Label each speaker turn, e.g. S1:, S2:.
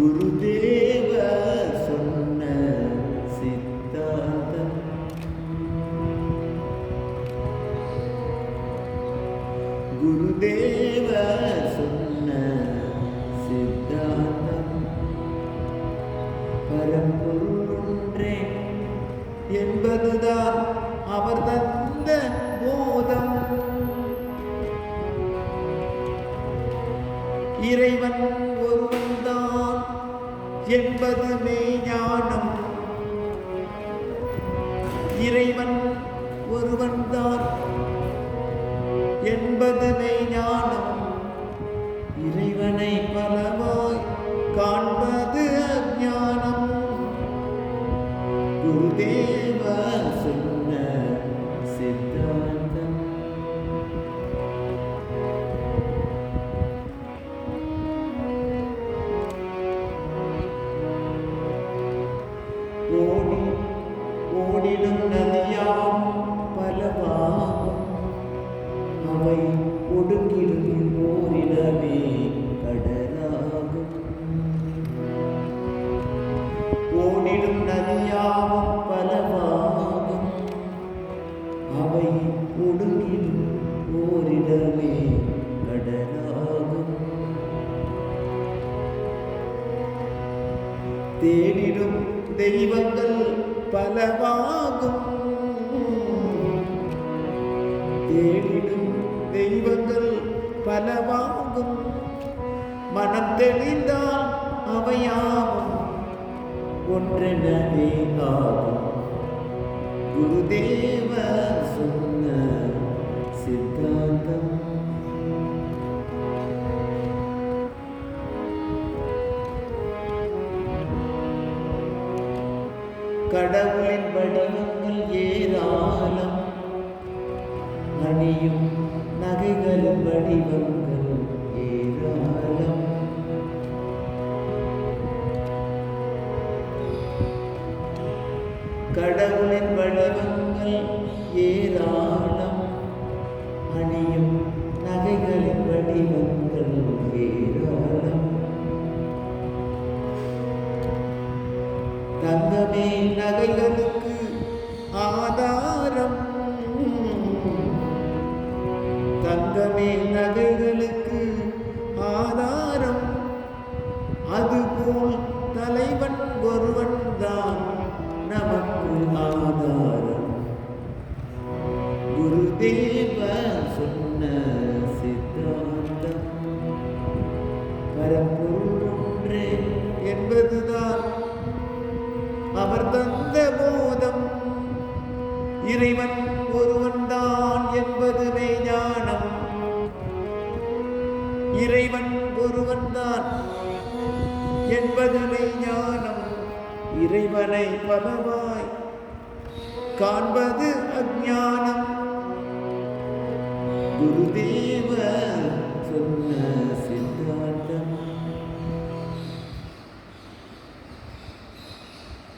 S1: குருதேவ சொன்ன சித்தாந்தம். குருதேவ சொன்ன சித்தாந்தம். பரம்பொருள் ஒன்றே என்பதுதான் அவர் தந்த போதம். இறைவன் ஒருவன்தான் என்பது மெய்ஞானம். இறைவன் ஒருவன்தான் என்பது மெய்ஞானம். இறைவனை பலவாய் காண்பது அஞ்ஞானம். குருதேவ சொன்ன சித்தாந்தம். ஓடிடும் நதியாம் பலவாகும், அவை ஒடுங்கிடும் ஓரிடமே கடலாகும். ஓடிடும் நதியாம் பலவாகும், அவை ஒடுங்கிடும் ஓரிடமே கடலாகும். தேடிடும் தெய்வங்கள் பலவாகும், தேடிடும் தெய்வங்கள் பலவாகும். மனம் தெளிந்தால் அவையாகும் ஒன்றெனவே ஆகும். குருதேவ சொன்ன சித்தாந்தம். கடவுளின் வடிவங்கள் ஏராளம், அணியும் நகைகளின் வடிவங்கள் ஏராளம். கடவுளின் வடிவங்கள் ஏராளம், அணியும் நகைகளின் வடிவங்கள் ஏராளம். தங்கமே நகைகளுக்கு ஆதாரம், தங்கமே நகைகளுக்கு ஆதாரம். அதுபோல் தலைவன் ஒருவன் தான் நமக்கு ஆதாரம். குருதேவ சொன்ன சித்தாந்தம். பரம்பொருள் ஒன்றே என்பதுதான் அவர் தந்த போதம். இறைவன் ஒருவன்தான் என்பது மெய்ஞானம். இறைவன் ஒருவன்தான் என்பது மெய்ஞானம். இறைவனை பலவாய் காண்பது அஞ்ஞானம். குருதேவ